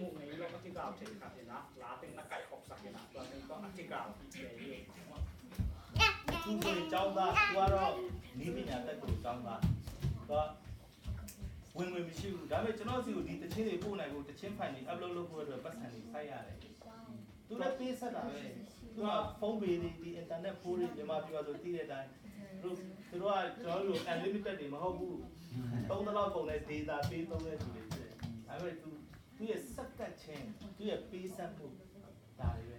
mu ngai lo ka ti gao thei ka ina la teng na kai khop sak ina to ngai ko ti gao ti che ye tu so chao da tu aro ni pinya tat ko chao da ko ဝင်ဝင်မရှိဘူးဒါပေမဲ့ကျွန်တော်စီကိုဒီတချင်းတွေပို့နိုင်ဖို့တချင်းဖိုင်တွေ upload လုပ်ဖို့အတွက်ပတ်စံတွေစိုက်ရတယ်သူလည်းပေးဆက်တာပဲသူကဖုန်းပေးဒီ internet ဖိုးတွေမြန်မာပြည်မှာဆိုတည်တဲ့အတိုင်းသူတို့ကကျွန်တော်တို့ unlimited တွေမဟုတ်ဘူးသုံးသလောက်ပုံနဲ့ data ပေးသုံးတဲ့သူတွေဖြစ်တယ်ဒါပေမဲ့သူရဲ့စက်ကတ်ချင်းသူရဲ့ပေးဆက်မှုဒါတွေပဲ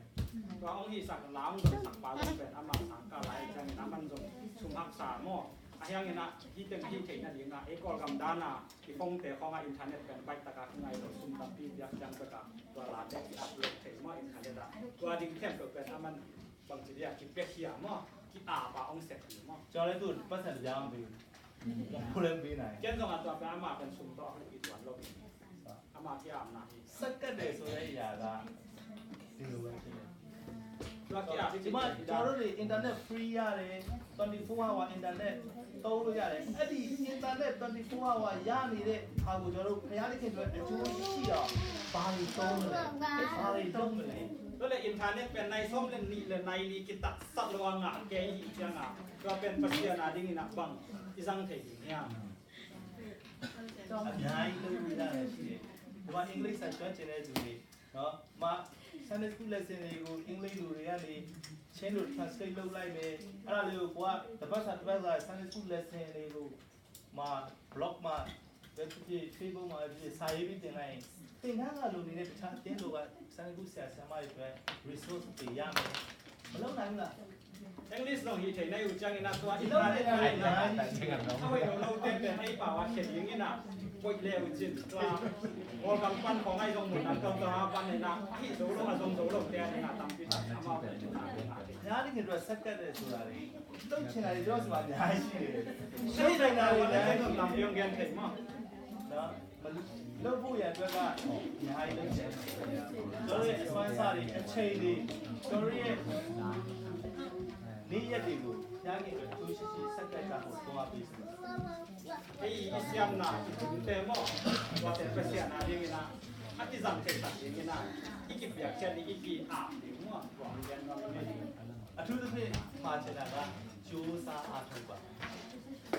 to ong hi sak lam do sak pa lo pe ama sang ka lai chang na man jong sum hak sa mo ayang ina hi teng hi thei na ding na e kol gam dana ki phong te khong a internet kan bai ta ka ngai lo sum tam pi yak jang ka ka to la te ki upload thei mo internet da to ding them ko pe aman bang chi ya ki pe khia mo ki a ba ong set ni mo ကျွန်တော်လည်းသူပတ်စံတရားမပေးဘူးကိုလည်းပေးနိုင် ken jong a to pe ama kan sum to ki twan lo ama ki am na hi စက်ကတ်တယ်ဆိုတဲ့အရာကဒီလိုပဲဖြစ်တယ် to ki a ဒီမှာကျွန်တော်တို့တွေ internet free ရတယ်24 hour internet သုံးလို့ရတယ်အဲ့ဒီ internet 24 hour ရနေတဲ့ဟာကိုကျွန်တော်တို့ခရတဲ့ခင်တွေအကျိုးရှိတော့ဘာလို့သုံးမလဲဘာလို့သုံးမလဲ ก็เลยอินเทอร์เน็ตเป็นในส้มเล่นนี่เลยในนี่กิตัดสัตว์ระวังอ่ะแกอีกอย่างอ่ะก็เป็นปัจจัยนาดิ้งนักบังที่สังเกตเนี่ย အများကြီးလုပ်လို့ရတယ်ရှိတယ်ဒီမှာအင်္ဂလိပ်စာကျွမ်းကျင်တဲ့သူတွေနော်မ Sunday school lesson တွေကိုအင်္ဂလိပ်လူတွေကနေချင်းလို့ translate လုပ်လိုက်မယ်အဲ့ဒါလေးကိုကိုကတပတ်စာ Sunday school lesson တွေကိုမှာ blog မှာ Facebook မှာစာရေးပြီးတင်လိုက်သင်ခန်းကလူနေတဲ့တခြားတင်းလူက Sunday school ဆရာဆရာမတွေအတွက် resource တွေရမယ်မလုပ်နိုင်ဘူးလား อังกฤษเราเห็นในอุจังนี่นะตัวอินเทอร์เน็ตอะไรนะถ้าเราเต้นเป็นไอ้ป่าวเขียนอย่างนี้นะปวดเร็วจริงตัวโอ้กำปั้นของไอ้ตรงหมุนนั้นตรงตัวปั้นเลยนะที่สูงลงมาตรงสูงลงเตี้ยนี่นะตามที่ทำมาเป็นจุดนั้น ညာဒီကတော့စက်ကတ်တဲ့ဆိုတာတွေလှုပ်ချင်တာတွေတော့ဆိုမှအများကြီးရှိတယ် ใช่เลยนะวันนี้เราทำเรื่องเรียนเข็มมั้ง နော်လှုပ်ဖို့ရအတွက်ကညာကြီးလှုပ်ချင်တယ်ကျွန်တော်ရဲ့ sponsor တွေအချိန်တွေကျွန်တော်ရဲ့နေ့ရက်တွေကိုညာကြီးအတွက်သူရှိရှိစက်ကတ်တာကိုသွားပြီးစတယ် ไอ้อิสยามนะเต็มมั้งว่าเป็นภาษานาเรื่องนี้นะอาทิตย์สังเกตต่างอย่างนี้นะอีกแบบเช่นนี้อีกอาบหรือว่าหวังเรียนว่าไม่ดี အထူးသဖြင့်မှာချင်တာကကျိုးစားအားထုတ်ပါ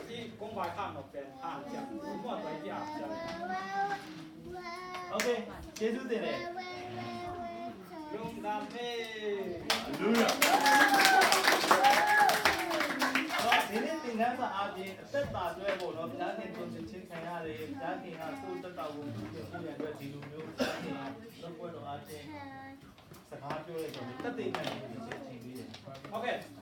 ที่กงวายข้ามออกเป็นอ่านจากรู้ว่าตัวที่อาบจะ โอเคကျေးဇူးတင်တယ် ลุงดำเอ้ လူရဒီနေ့သင်ခန်းစာအပြင်အသက်တာတွဲဖို့တော့ကြားခင်ပုံချင်းခံရတယ်ကြားခင်ကကိုယ်တက်တာကိုပြုပြင်ဖို့ရတဲ့ဒီလိုမျိုးကြားခင်ကတော့ဘွဲ့တော်အားချင်းစကားပြောရတော့တက်တဲ့ခံနေတဲ့အချိန်လေးတယ် โอเค